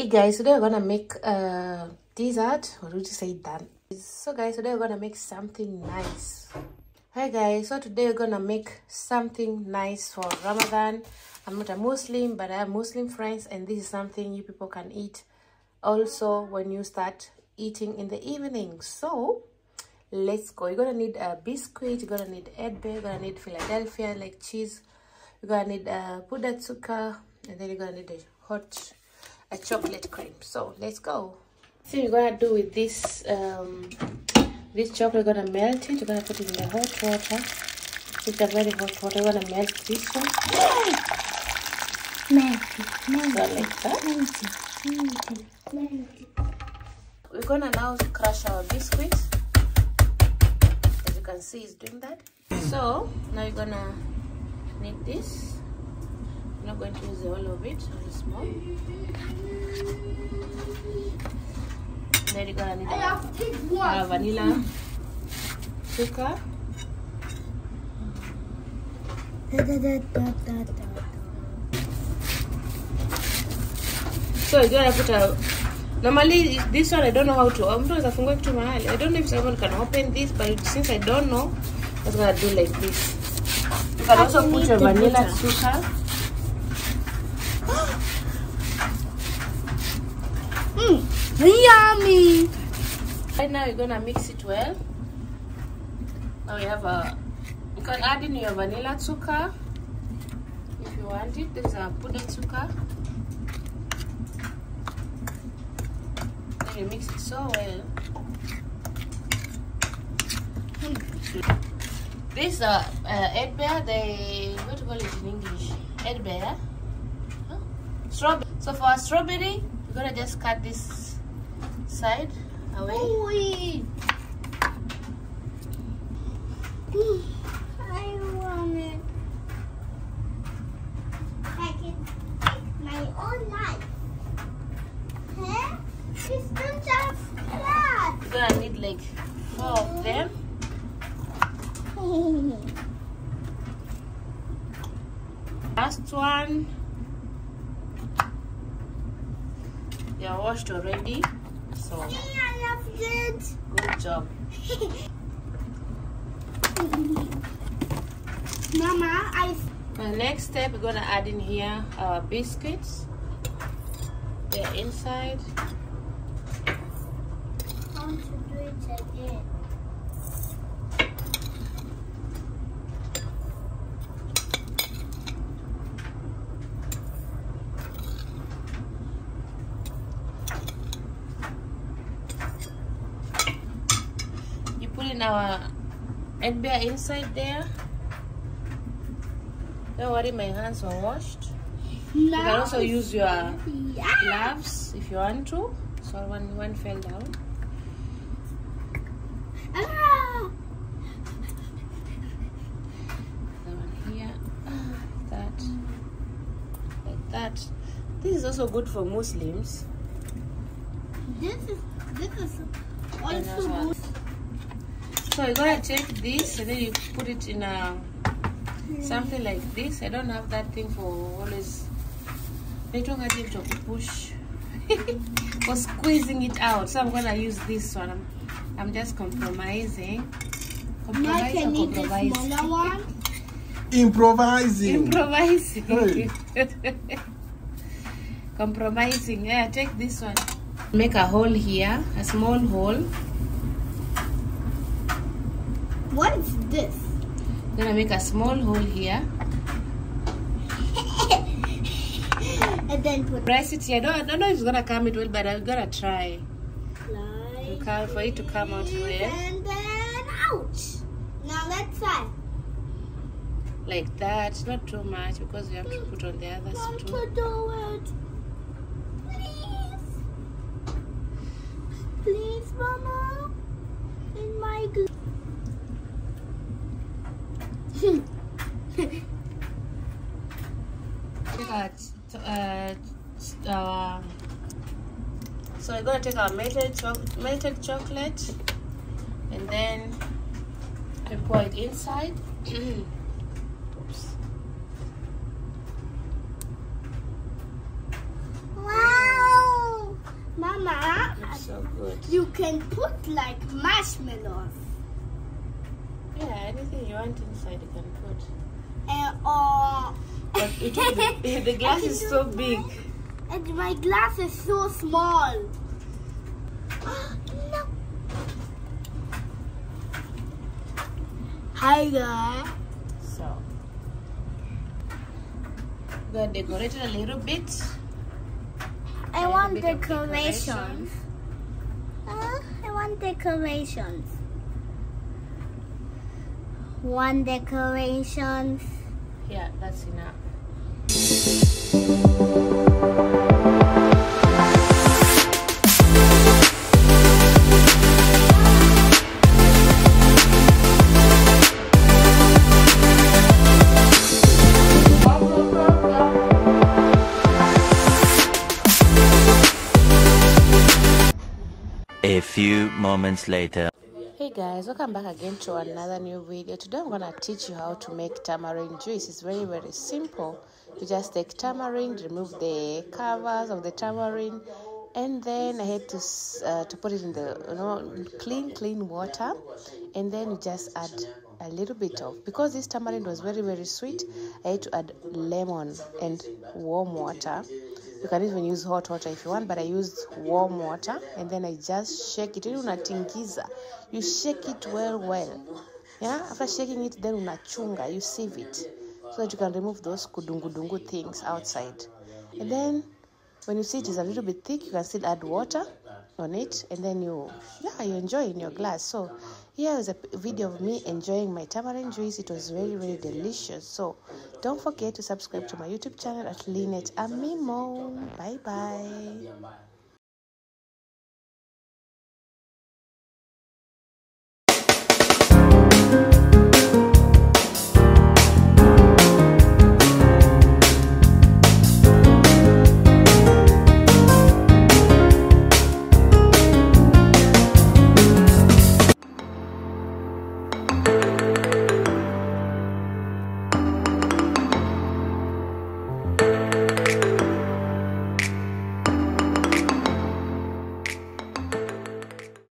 Hey guys, today we're gonna make dessert, or would you say that? So guys, today we're gonna make something nice. Hi guys, so today we're gonna make something nice for Ramadan. I'm not a Muslim, but I have Muslim friends, and this is something you people can eat also when you start eating in the evening. So let's go. You're gonna need a biscuit, you're gonna need egg, you're gonna need Philadelphia like cheese, you're gonna need puder zucker, and then you're gonna need a chocolate cream. So let's go. So you're gonna do with this this chocolate, you're gonna melt it, you're gonna put it in the hot water. It's a very hot water. You're gonna melt this one. So like that. We're gonna now crush our biscuits. As you can see, it's doing that. So now you're gonna need this. I'm not going to use all of it, only small. Then you're gonna need vanilla sugar. So you're gonna put a. Normally this one I don't know how to open. I don't know if someone can open this, but since I don't know, I'm gonna do like this. You can also put your vanilla sugar. Yummy! Right now you're gonna mix it well. Now we have you can add in your vanilla zucker if you want it. This is a puder zucker. Then you mix it so well. This egg bear, what do you call it in English? Egg bear. Huh? Strawberry. So for a strawberry, you're gonna just cut this side away. Ooh, I want it. I can take my own knife. Huh? It's not just that. You're gonna need like 4 of them. Last one. They are washed already, so I love it. good job. Mama, The next step, we're gonna add in here our biscuits. They're inside. I want to do it again. Put in our egg bear inside there. Don't worry, my hands are washed. You can also use your gloves if you want to. So one fell down. The one here, that, like that. This is also good for Muslims. This is also good. So you're gonna take this and then you put it in something like this. I don't have that thing for always. I don't have it to push for squeezing it out. So I'm gonna use this one. I'm just compromising. Improvising. Hey. Compromising. Yeah, take this one. Make a hole here, a small hole. What is this? I'm gonna make a small hole here. And then put Press it here. I don't know if it's gonna come out well, but I'm gonna try. like For it to come out well. and then out. Now let's try. Like that. Not too much because you have to put on the others Want too. to do it? Please, please, Mama. In my So we're gonna take our melted chocolate and then we pour it inside. Oops. Wow! Mama, It's so good. you can put like marshmallows. Yeah, anything you want inside you can put. But it will be, the glass is so big. And my glass is so small. No. Hi guys. So, we're gonna decorate it a little bit. I want decorations. I want decorations. One decorations. Yeah, that's enough. A few moments later. Hey guys, welcome back again to another new video. Today I'm gonna teach you how to make tamarind juice. It's very, very simple. You just take tamarind, remove the covers of the tamarind, and then I had to put it in the clean water, and then you just add a little bit of, because this tamarind was very, very sweet, I had to add lemon and warm water. You can even use hot water if you want, but I used warm water, and then I just shake it. You shake it well. Yeah, after shaking it, then unachunga, you sieve it so that you can remove those kudungu things outside. And then when you see it is a little bit thick, you can still add water on it, and then you enjoy in your glass. So here is a video of me enjoying my tamarind juice. It was very, very delicious. So don't forget to subscribe to my YouTube channel at Lynette Amimo. Bye bye.